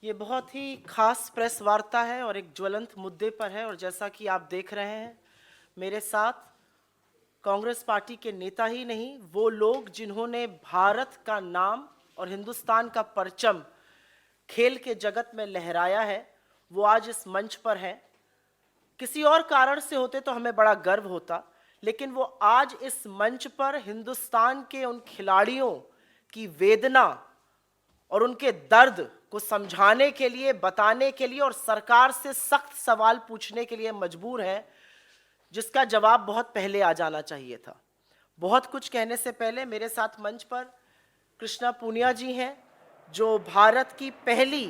ये बहुत ही खास प्रेस वार्ता है और एक ज्वलंत मुद्दे पर है। और जैसा कि आप देख रहे हैं, मेरे साथ कांग्रेस पार्टी के नेता ही नहीं, वो लोग जिन्होंने भारत का नाम और हिंदुस्तान का परचम खेल के जगत में लहराया है, वो आज इस मंच पर हैं। किसी और कारण से होते तो हमें बड़ा गर्व होता, लेकिन वो आज इस मंच पर हिंदुस्तान के उन खिलाड़ियों की वेदना और उनके दर्द को समझाने के लिए, बताने के लिए और सरकार से सख्त सवाल पूछने के लिए मजबूर है, जिसका जवाब बहुत पहले आ जाना चाहिए था। बहुत कुछ कहने से पहले मेरे साथ मंच पर कृष्णा पूनिया जी हैं, जो भारत की पहली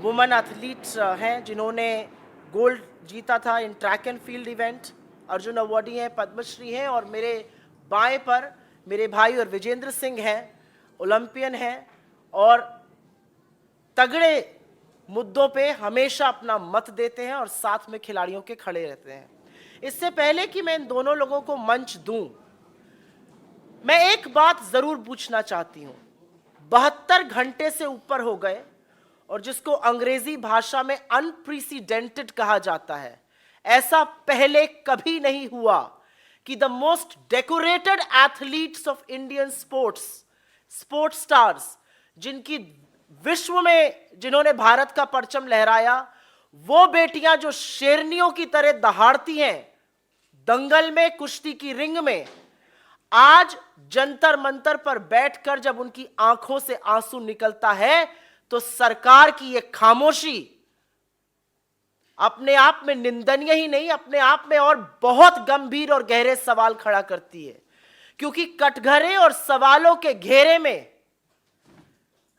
वुमेन एथलीट हैं, जिन्होंने गोल्ड जीता था इन track and field event, Arjuna awardee हैं, पद्मश्री हैं। और मेरे बाएं पर मेरे भाई और विजेंद्र सिंह हैं, ओलंपियन हैं और तगड़े मुद्दों पे हमेशा अपना मत देते हैं और साथ में खिलाड़ियों के खड़े रहते हैं। इससे पहले कि मैं इन दोनों लोगों को मंच दूं, मैं एक बात जरूर पूछना चाहती हूं। 72 घंटे से ऊपर हो गए और जिसको अंग्रेजी भाषा में अनप्रेसिडेंटेड कहा जाता है, ऐसा पहले कभी नहीं हुआ कि the most decorated athletes of Indian sports stars, जिनकी विश्व में जिन्होंने भारत का परचम लहराया, वो बेटियां जो शेरनियों की तरह दहाड़ती हैं दंगल में, कुश्ती की रिंग में, आज जंतर मंतर पर बैठकर जब उनकी आंखों से आंसू निकलता है तो सरकार की यह खामोशी अपने आप में निंदनीय ही नहीं, अपने आप में और बहुत गंभीर और गहरे सवाल खड़ा करती है। क्योंकि कटघरे और सवालों के घेरे में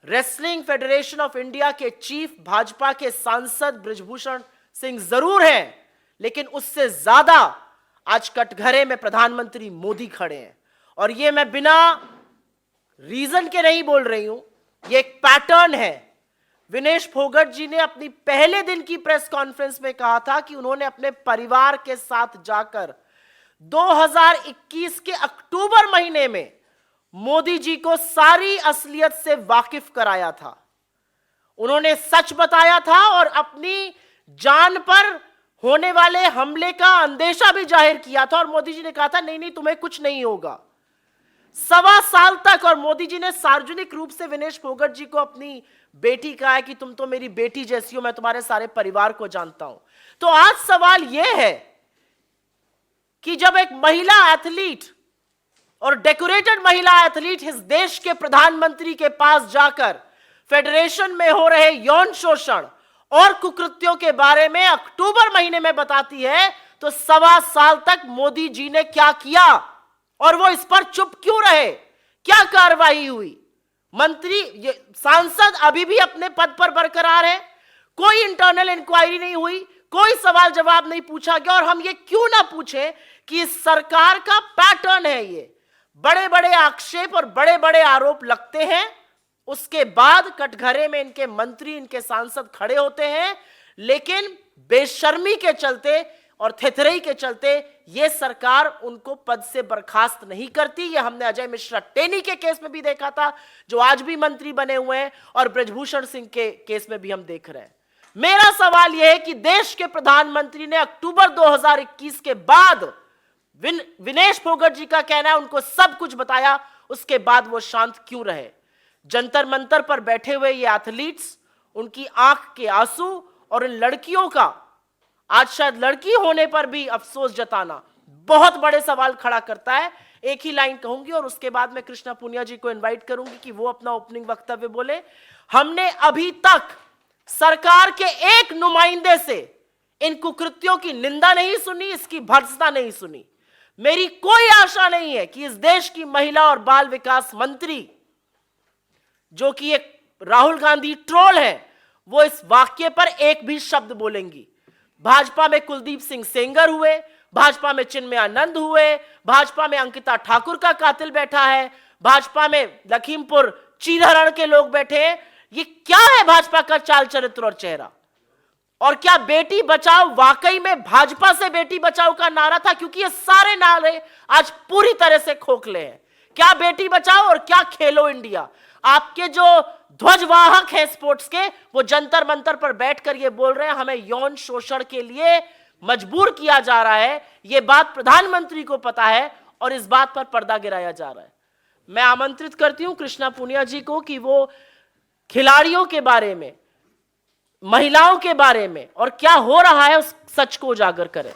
रेसलिंग फेडरेशन ऑफ इंडिया के चीफ, भाजपा के सांसद बृजभूषण सिंह जरूर हैं, लेकिन उससे ज्यादा आज कटघरे में प्रधानमंत्री मोदी खड़े हैं। और ये मैं बिना रीजन के नहीं बोल रही हूं, ये एक पैटर्न है। विनेश फोगट जी ने अपनी पहले दिन की प्रेस कॉन्फ्रेंस में कहा था कि उन्होंने अपने परिवार के साथ जाकर 2021 के अक्टूबर महीने में मोदी जी को सारी असलियत से वाकिफ कराया था। उन्होंने सच बताया था और अपनी जान पर होने वाले हमले का अंदेशा भी जाहिर किया था। और मोदी जी ने कहा था नहीं नहीं, तुम्हें कुछ नहीं होगा। 1.25 साल तक, और मोदी जी ने सार्वजनिक रूप से विनेश फोगट जी को अपनी बेटी कहा है कि तुम तो मेरी बेटी जैसी हो, मैं तुम्हारे सारे परिवार को जानता हूं। तो आज सवाल यह है कि जब एक महिला एथलीट और डेकोरेटेड महिला एथलीट इस देश के प्रधानमंत्री के पास जाकर फेडरेशन में हो रहे यौन शोषण और कुकृत्यों के बारे में अक्टूबर महीने में बताती है, तो 1.25 साल तक मोदी जी ने क्या किया और वो इस पर चुप क्यों रहे? क्या कार्रवाई हुई? मंत्री, सांसद अभी भी अपने पद पर बरकरार है, कोई इंटरनल इंक्वायरी नहीं हुई, कोई सवाल जवाब नहीं पूछा गया। और हम ये क्यों ना पूछें कि इस सरकार का पैटर्न है, ये बड़े बड़े आक्षेप और बड़े बड़े आरोप लगते हैं, उसके बाद कटघरे में इनके मंत्री, इनके सांसद खड़े होते हैं, लेकिन बेशर्मी के चलते और थेथरई के चलते यह सरकार उनको पद से बर्खास्त नहीं करती। यह हमने अजय मिश्रा टेनी के केस में भी देखा था, जो आज भी मंत्री बने हुए हैं, और बृजभूषण सिंह के केस में भी हम देख रहे हैं। मेरा सवाल यह है कि देश के प्रधानमंत्री ने अक्टूबर 2021 के बाद, विनेश फोगट जी का कहना है उनको सब कुछ बताया, उसके बाद वो शांत क्यों रहे? जंतर मंतर पर बैठे हुए ये एथलीट्स, उनकी आंख के आंसू और इन लड़कियों का आज शायद लड़की होने पर भी अफसोस जताना बहुत बड़े सवाल खड़ा करता है। एक ही लाइन कहूंगी और उसके बाद मैं कृष्णा पूनिया जी को इनवाइट करूंगी कि वो अपना ओपनिंग वक्तव्य बोले। हमने अभी तक सरकार के एक नुमाइंदे से इन कुकृत्यों की निंदा नहीं सुनी, इसकी भर्त्सना नहीं सुनी। मेरी कोई आशा नहीं है कि इस देश की महिला और बाल विकास मंत्री, जो कि एक राहुल गांधी ट्रोल है, वो इस वाक्य पर एक भी शब्द बोलेंगी। भाजपा में कुलदीप सिंह सेंगर हुए, भाजपा में चिन्मय आनंद हुए, भाजपा में अंकिता ठाकुर का कातिल बैठा है, भाजपा में लखीमपुर चीरहरण के लोग बैठे हैं। ये क्या है भाजपा का चाल चरित्र और चेहरा? और क्या बेटी बचाओ वाकई में भाजपा से बेटी बचाओ का नारा था? क्योंकि ये सारे नारे आज पूरी तरह से खोखले हैं। क्या बेटी बचाओ और क्या खेलो इंडिया। आपके जो ध्वजवाहक है स्पोर्ट्स के, वो जंतर मंतर पर बैठकर ये बोल रहे हैं हमें यौन शोषण के लिए मजबूर किया जा रहा है। ये बात प्रधानमंत्री को पता है और इस बात पर पर्दा गिराया जा रहा है। मैं आमंत्रित करती हूं कृष्णा पूनिया जी को कि वो खिलाड़ियों के बारे में, महिलाओं के बारे में और क्या हो रहा है उस सच को उजागर करें।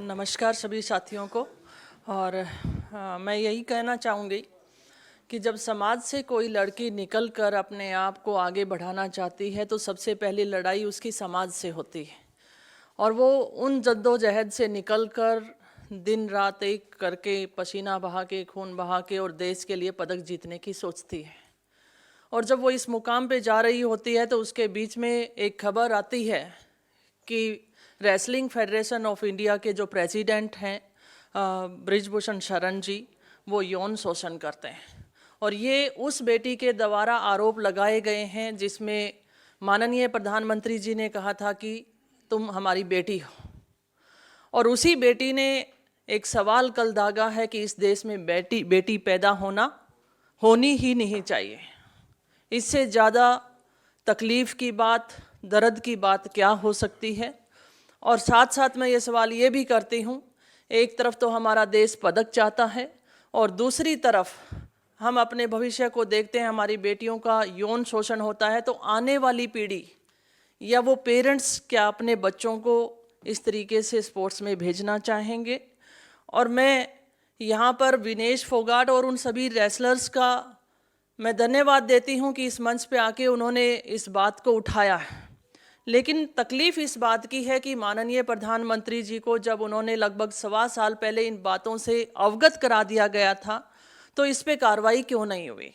नमस्कार सभी साथियों को। और मैं यही कहना चाहूँगी कि जब समाज से कोई लड़की निकलकर अपने आप को आगे बढ़ाना चाहती है तो सबसे पहली लड़ाई उसकी समाज से होती है, और वो उन जद्दोजहद से निकलकर दिन रात एक करके पसीना बहा के, खून बहा के और देश के लिए पदक जीतने की सोचती है। और जब वो इस मुकाम पे जा रही होती है तो उसके बीच में एक खबर आती है कि रेसलिंग फेडरेशन ऑफ इंडिया के जो प्रेसिडेंट हैं ब्रिजभूषण शरण जी, वो यौन शोषण करते हैं। और ये उस बेटी के द्वारा आरोप लगाए गए हैं जिसमें माननीय प्रधानमंत्री जी ने कहा था कि तुम हमारी बेटी हो। और उसी बेटी ने एक सवाल कल दागा है कि इस देश में बेटी पैदा होनी ही नहीं चाहिए। इससे ज़्यादा तकलीफ़ की बात, दर्द की बात क्या हो सकती है। और साथ साथ मैं ये सवाल ये भी करती हूँ, एक तरफ तो हमारा देश पदक चाहता है और दूसरी तरफ हम अपने भविष्य को देखते हैं, हमारी बेटियों का यौन शोषण होता है, तो आने वाली पीढ़ी या वो पेरेंट्स क्या अपने बच्चों को इस तरीके से स्पोर्ट्स में भेजना चाहेंगे। और मैं यहाँ पर विनेश फोगाट और उन सभी रेसलर्स का मैं धन्यवाद देती हूँ कि इस मंच पे आके उन्होंने इस बात को उठाया है। लेकिन तकलीफ़ इस बात की है कि माननीय प्रधानमंत्री जी को जब उन्होंने लगभग 1.25 साल पहले इन बातों से अवगत करा दिया गया था तो इस पे कार्रवाई क्यों नहीं हुई।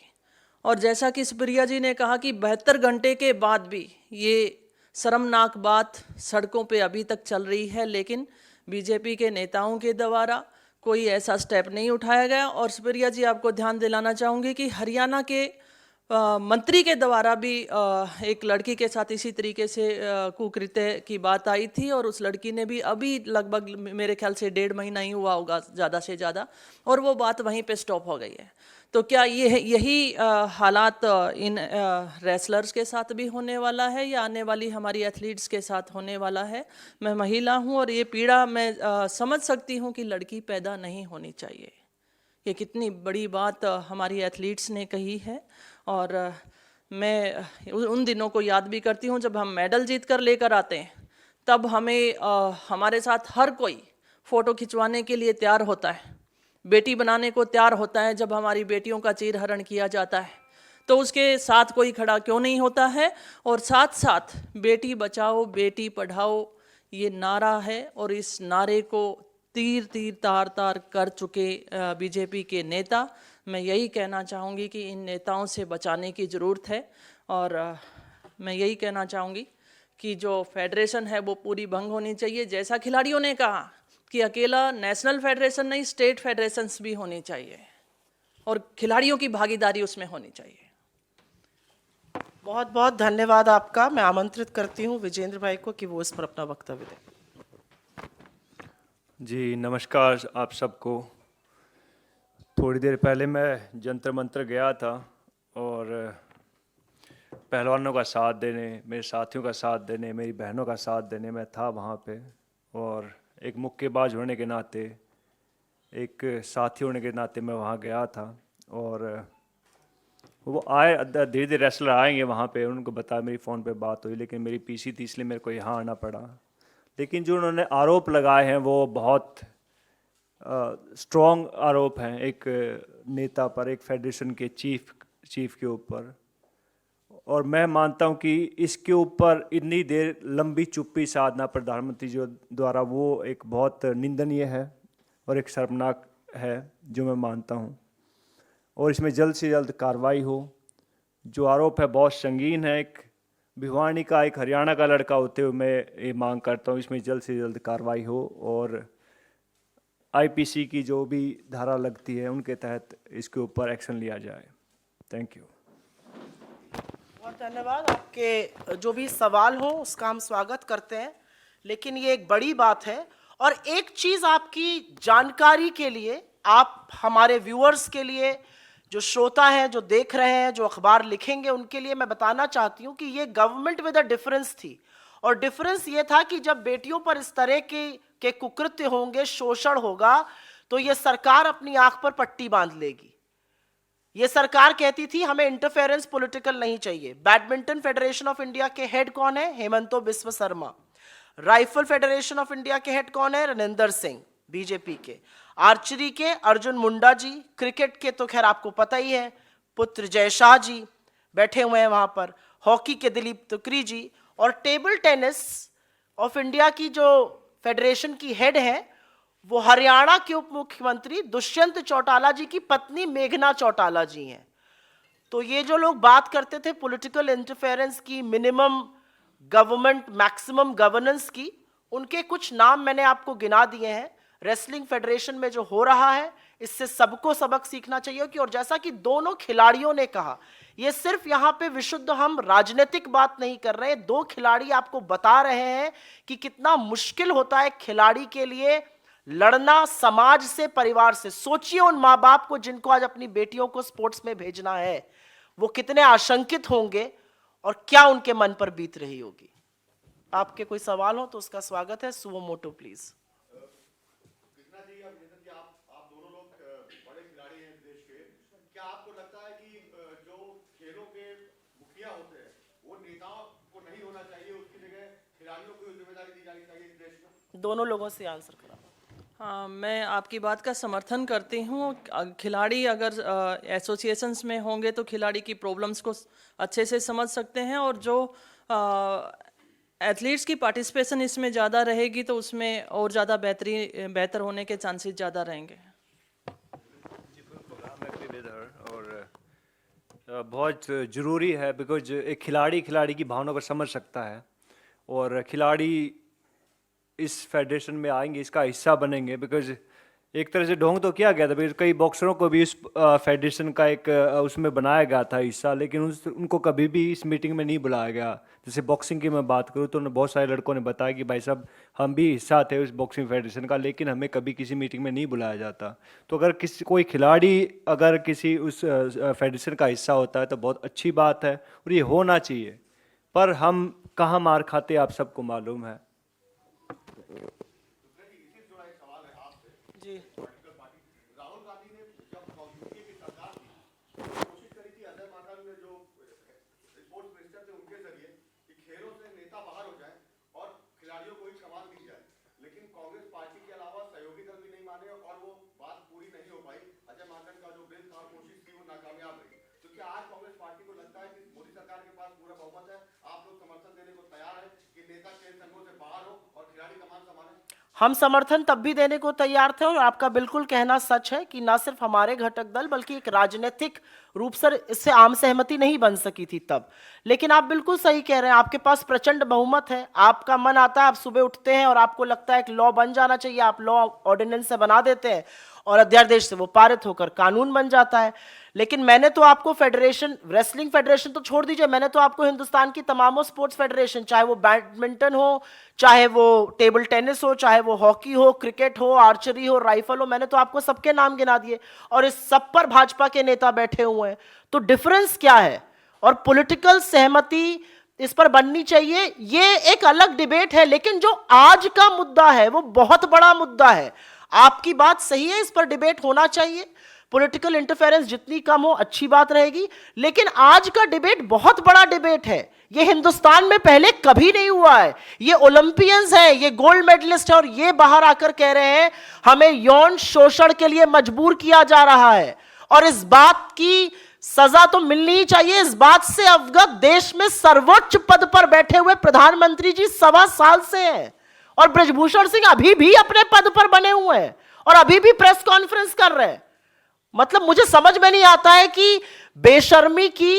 और जैसा कि सुप्रिया जी ने कहा कि 72 घंटे के बाद भी ये शर्मनाक बात सड़कों पे अभी तक चल रही है, लेकिन बीजेपी के नेताओं के द्वारा कोई ऐसा स्टेप नहीं उठाया गया। और सुप्रिया जी, आपको ध्यान दिलाना चाहूँगी कि हरियाणा के मंत्री के द्वारा भी एक लड़की के साथ इसी तरीके से कुकृत्य की बात आई थी और उस लड़की ने भी अभी लगभग मेरे ख्याल से 1.5 महीना ही हुआ होगा ज़्यादा से ज़्यादा, और वो बात वहीं पे स्टॉप हो गई है। तो क्या यही हालात इन रेसलर्स के साथ भी होने वाला है या आने वाली हमारी एथलीट्स के साथ होने वाला है? मैं महिला हूँ और ये पीड़ा मैं समझ सकती हूँ कि लड़की पैदा नहीं होनी चाहिए। ये कितनी बड़ी बात हमारी एथलीट्स ने कही है। और मैं उन दिनों को याद भी करती हूँ जब हम मेडल जीत कर लेकर आते हैं, तब हमें हमारे साथ हर कोई फ़ोटो खिंचवाने के लिए तैयार होता है, बेटी बनाने को तैयार होता है। जब हमारी बेटियों का चीरहरण किया जाता है तो उसके साथ कोई खड़ा क्यों नहीं होता है। और साथ साथ बेटी बचाओ बेटी पढ़ाओ ये नारा है, और इस नारे को तीर तीर तार तार कर चुके बीजेपी के नेता। मैं यही कहना चाहूँगी कि इन नेताओं से बचाने की ज़रूरत है। और मैं यही कहना चाहूँगी कि जो फेडरेशन है वो पूरी भंग होनी चाहिए। जैसा खिलाड़ियों ने कहा कि अकेला नेशनल फेडरेशन नहीं, स्टेट फेडरेशंस भी होनी चाहिए और खिलाड़ियों की भागीदारी उसमें होनी चाहिए। बहुत बहुत धन्यवाद आपका। मैं आमंत्रित करती हूँ विजेंद्र भाई को कि वो इस पर अपना वक्तव्य दें। जी नमस्कार आप सबको। थोड़ी देर पहले मैं जंतर मंतर गया था और पहलवानों का साथ देने, मेरे साथियों का साथ देने, मेरी बहनों का साथ देने मैं था वहाँ पे। और एक मुक्केबाज होने के नाते, एक साथी होने के नाते मैं वहाँ गया था। और वो आए, धीरे धीरे रेसलर आएंगे वहाँ पे, उनको बताया, मेरी फ़ोन पे बात हुई, लेकिन मेरी पीसी थी इसलिए मेरे को यहाँ आना पड़ा। लेकिन जो उन्होंने आरोप लगाए हैं वो बहुत स्ट्रॉन्ग आरोप हैं एक नेता पर, एक फेडरेशन के चीफ के ऊपर। और मैं मानता हूं कि इसके ऊपर इतनी देर लंबी चुप्पी साधना प्रधानमंत्री जी द्वारा वो एक बहुत निंदनीय है और एक शर्मनाक है, जो मैं मानता हूं। और इसमें जल्द से जल्द कार्रवाई हो। जो आरोप है बहुत संगीन है। एक भिवानी का, एक हरियाणा का लड़का होते हुए मैं ये मांग करता हूँ इसमें जल्द से जल्द कार्रवाई हो और आईपीसी की जो भी धारा लगती है उनके तहत इसके ऊपर एक्शन लिया जाए। Thank you. बहुत धन्यवाद। आपके जो भी सवाल हो उसका हम स्वागत करते हैं, लेकिन ये एक बड़ी बात है। और एक चीज आपकी जानकारी के लिए आप हमारे व्यूअर्स के लिए, जो श्रोता हैं, जो देख रहे हैं, जो अखबार लिखेंगे, उनके लिए मैं बताना चाहती हूं कि ये गवर्नमेंट विद अ डिफरेंस थी। और डिफरेंस ये था कि जब बेटियों पर इस तरह के कुकृत्य होंगे, शोषण होगा, तो ये सरकार अपनी आंख पर पट्टी बांध लेगी। ये सरकार कहती थी हमें इंटरफेरेंस पॉलिटिकल नहीं चाहिए। बैडमिंटन फेडरेशन ऑफ इंडिया के हेड कौन है? Himanta Biswa Sarma. Rifle federation of India के हेड कौन है? रनिंदर सिंह, बीजेपी के। आर्चरी के अर्जुन मुंडा जी। क्रिकेट के तो खैर आपको पता ही है, पुत्र जय शाह जी बैठे हुए हैं वहां पर। हॉकी के दिलीप तुकरी जी। और टेबल टेनिस ऑफ इंडिया की जो फेडरेशन की हेड है वो हरियाणा के उप मुख्यमंत्री दुष्यंत चौटाला जी की पत्नी मेघना चौटाला जी हैं। तो ये जो लोग बात करते थे पॉलिटिकल इंटरफेरेंस की, मिनिमम गवर्नमेंट मैक्सिमम गवर्नेंस की, उनके कुछ नाम मैंने आपको गिना दिए हैं। रेसलिंग फेडरेशन में जो हो रहा है, इससे सबको सबक सीखना चाहिए कि, और जैसा कि दोनों खिलाड़ियों ने कहा, ये सिर्फ यहाँ पे विशुद्ध हम राजनीतिक बात नहीं कर रहे हैं। दो खिलाड़ी आपको बता रहे हैं कि कितना मुश्किल होता है खिलाड़ी के लिए लड़ना समाज से, परिवार से। सोचिए उन माँ बाप को जिनको आज अपनी बेटियों को स्पोर्ट्स में भेजना है, वो कितने आशंकित होंगे और क्या उनके मन पर बीत रही होगी। आपके कोई सवाल हो तो उसका स्वागत है। सुवो मोटो प्लीज। दोनों लोगों से आंसर करा। हाँ, मैं आपकी बात का समर्थन करती हूँ। खिलाड़ी अगर एसोसिएशंस में होंगे तो खिलाड़ी की प्रॉब्लम्स को अच्छे से समझ सकते हैं, और जो एथलीट्स की पार्टिसिपेशन इसमें ज़्यादा रहेगी तो उसमें और ज़्यादा बेहतर होने के चांसेस ज़्यादा रहेंगे। और बहुत ज़रूरी है, बिकॉज एक खिलाड़ी की भावना को समझ सकता है, और खिलाड़ी इस फेडरेशन में आएंगे, इसका हिस्सा बनेंगे। बिकॉज एक तरह से ढोंग तो किया गया था, बिकॉज कई बॉक्सरों को भी इस फेडरेशन का एक उसमें बनाया गया था हिस्सा, लेकिन उनको कभी भी इस मीटिंग में नहीं बुलाया गया। जैसे बॉक्सिंग की मैं बात करूँ तो बहुत सारे लड़कों ने बताया कि भाई साहब हम भी हिस्सा थे उस बॉक्सिंग फेडरेशन का, लेकिन हमें कभी किसी मीटिंग में नहीं बुलाया जाता। तो अगर कोई खिलाड़ी अगर किसी उस फेडरेशन का हिस्सा होता है तो बहुत अच्छी बात है, और ये होना चाहिए। पर हम कहाँ मार खाते आप सबको मालूम है। जी, राहुल गांधी ने जब यूपीए की सरकार थी, कोशिश करी थी अजय माकन ने जो स्पोर्ट्स मिनिस्टर थे उनके जरिए कि खेलों से नेता बाहर हो जाए और खिलाड़ियों को ही कमान दी जाए, लेकिन कांग्रेस पार्टी के अलावा सहयोगी दल भी नहीं माने और वो बात पूरी नहीं हो पाई। अजय माकन का जो बिल था, कोशिश की, वो नाकामयाब रही। क्योंकि आज कांग्रेस पार्टी को लगता है कि मोदी सरकार के पास पूरा बहुमत है, आप लोग समर्थन देने को तैयार है कि नेता खेल संघों से बाहर हो और खिलाड़ी कमान संभाले। हम समर्थन तब भी देने को तैयार थे, और आपका बिल्कुल कहना सच है कि ना सिर्फ हमारे घटक दल बल्कि एक राजनीतिक रूप से इससे आम सहमति नहीं बन सकी थी तब। लेकिन आप बिल्कुल सही कह रहे हैं, आपके पास प्रचंड बहुमत है, आपका मन आता है, आप सुबह उठते हैं और आपको लगता है कि लॉ बन जाना चाहिए, आप लॉ ऑर्डिनेंस से बना देते हैं और अध्यादेश से वो पारित होकर कानून बन जाता है। लेकिन मैंने तो आपको फेडरेशन, रेसलिंग फेडरेशन तो छोड़ दीजिए, मैंने तो आपको हिंदुस्तान की तमामों स्पोर्ट्स फेडरेशन, चाहे वो बैडमिंटन हो, चाहे वो टेबल टेनिस हो, चाहे वो हॉकी हो, क्रिकेट हो, आर्चरी हो, राइफल हो, मैंने तो आपको सबके नाम गिना दिए, और इस सब पर भाजपा के नेता बैठे हुए हैं। तो डिफरेंस क्या है? और पॉलिटिकल सहमति इस पर बननी चाहिए, ये एक अलग डिबेट है। लेकिन जो आज का मुद्दा है वो बहुत बड़ा मुद्दा है। आपकी बात सही है, इस पर डिबेट होना चाहिए। पॉलिटिकल इंटरफेरेंस जितनी कम हो अच्छी बात रहेगी, लेकिन आज का डिबेट बहुत बड़ा डिबेट है। ये हिंदुस्तान में पहले कभी नहीं हुआ है। ये ओलंपियंस हैं, ये गोल्ड मेडलिस्ट है, और ये बाहर आकर कह रहे हैं हमें यौन शोषण के लिए मजबूर किया जा रहा है, और इस बात की सजा तो मिलनी ही चाहिए। इस बात से अवगत देश में सर्वोच्च पद पर बैठे हुए प्रधानमंत्री जी 1.25 साल से हैं, और ब्रजभूषण सिंह अभी भी अपने पद पर बने हुए हैं और अभी भी प्रेस कॉन्फ्रेंस कर रहे हैं। मतलब मुझे समझ में नहीं आता है कि बेशर्मी की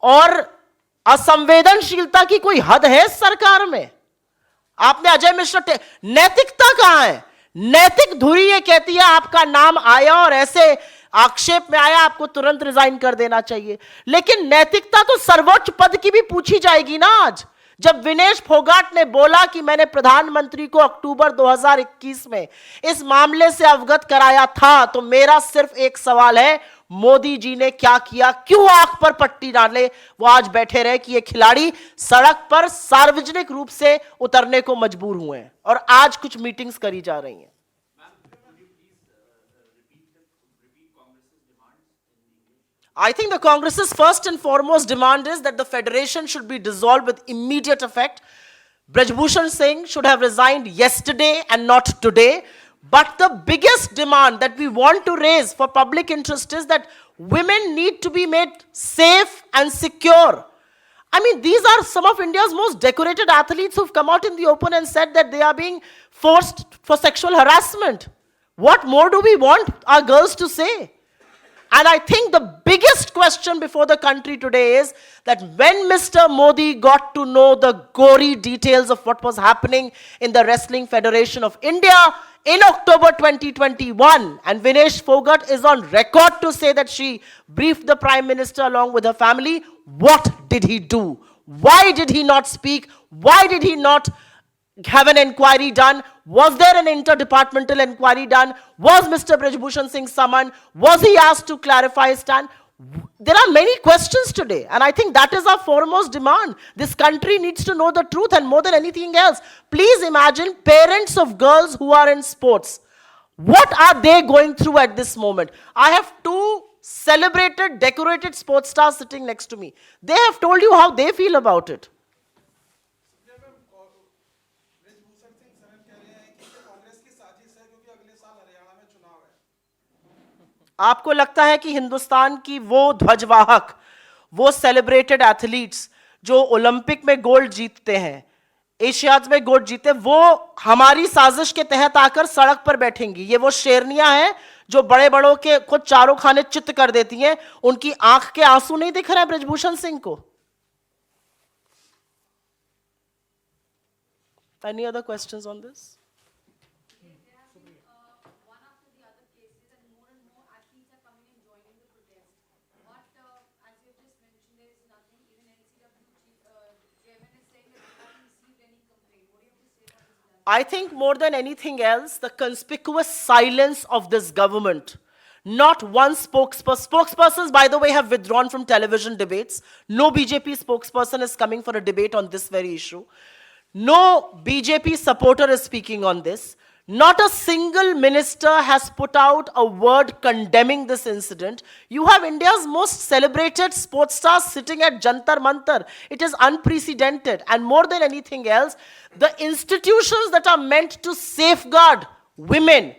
और असंवेदनशीलता की कोई हद है इस सरकार में। आपने अजय मिश्रा, नैतिकता कहां है? नैतिक धुरी ये कहती है आपका नाम आया और ऐसे आक्षेप में आया, आपको तुरंत रिजाइन कर देना चाहिए। लेकिन नैतिकता तो सर्वोच्च पद की भी पूछी जाएगी ना। आज जब विनेश फोगाट ने बोला कि मैंने प्रधानमंत्री को अक्टूबर 2021 में इस मामले से अवगत कराया था, तो मेरा सिर्फ एक सवाल है, मोदी जी ने क्या किया? क्यों आंख पर पट्टी डाले वो आज बैठे रहे कि ये खिलाड़ी सड़क पर सार्वजनिक रूप से उतरने को मजबूर हुए हैं और आज कुछ मीटिंग्स करी जा रही हैं? I think the Congress's first and foremost demand is that the federation should be dissolved with immediate effect. Brajbhushan Singh should have resigned yesterday and not today. But the biggest demand that we want to raise for public interest is that women need to be made safe and secure. I mean, these are some of India's most decorated athletes who've come out in the open and said that they are being forced for sexual harassment. What more do we want our girls to say? And I think the biggest question before the country today is that when Mr. Modi got to know the gory details of what was happening in the Wrestling Federation of India in October 2021, and Vinesh Phogat is on record to say that she briefed the Prime Minister along with her family, what did he do? Why did he not speak? Why did he not have an inquiry done? Was there an interdepartmental inquiry done? Was Mr. Brajbhushan Singh summoned? Was he asked to clarify his stand? There are many questions today, and I think that is our foremost demand. This country needs to know the truth, and more than anything else, please imagine parents of girls who are in sports. What are they going through at this moment? I have two celebrated, decorated sports stars sitting next to me. They have told you how they feel about it. आपको लगता है कि हिंदुस्तान की वो ध्वजवाहक, वो celebrated athletes जो Olympic में गोल्ड जीतते हैं, एशियाड में गोल्ड जीते, वो हमारी साजिश के तहत आकर सड़क पर बैठेंगी? ये वो शेरनियां हैं जो बड़े बड़ों के खुद चारों खाने चित्त कर देती हैं, उनकी आंख के आंसू नहीं दिख रहे हैं ब्रजभूषण सिंह को? Any other questions on this? I think more than anything else, the conspicuous silence of this government. Not one spokesperson. Spokespersons, by the way, have withdrawn from television debates. No BJP spokesperson is coming for a debate on this very issue. No BJP supporter is speaking on this. Not a single minister has put out a word condemning this incident. You have India's most celebrated sports stars sitting at Jantar Mantar. It is unprecedented. And more than anything else, the institutions that are meant to safeguard women,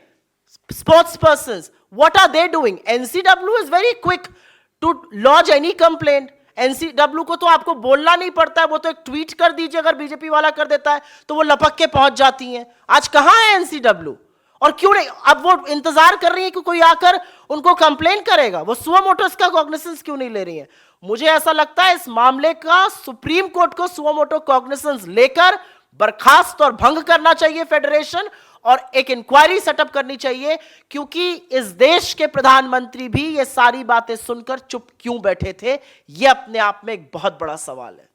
sports persons, what are they doing? NCW is very quick to lodge any complaint. NCW को तो आपको बोलना नहीं पड़ता है, वो तो एक ट्वीट कर दीजिए, अगर बीजेपी वाला कर देता है तो वो लपक के पहुंच जाती हैं। आज कहां है NCW? और क्यों नहीं? अब वो इंतजार कर रही है कि कोई आकर उनको कंप्लेन करेगा। वो सुओ मोटो इसका कॉग्निसेंस क्यों नहीं ले रही है? मुझे ऐसा लगता है इस मामले का सुप्रीम कोर्ट को सुओ मोटो कॉग्निसेंस लेकर बर्खास्त और भंग करना चाहिए फेडरेशन, और एक इंक्वायरी सेटअप करनी चाहिए, क्योंकि इस देश के प्रधानमंत्री भी ये सारी बातें सुनकर चुप क्यों बैठे थे, ये अपने आप में एक बहुत बड़ा सवाल है।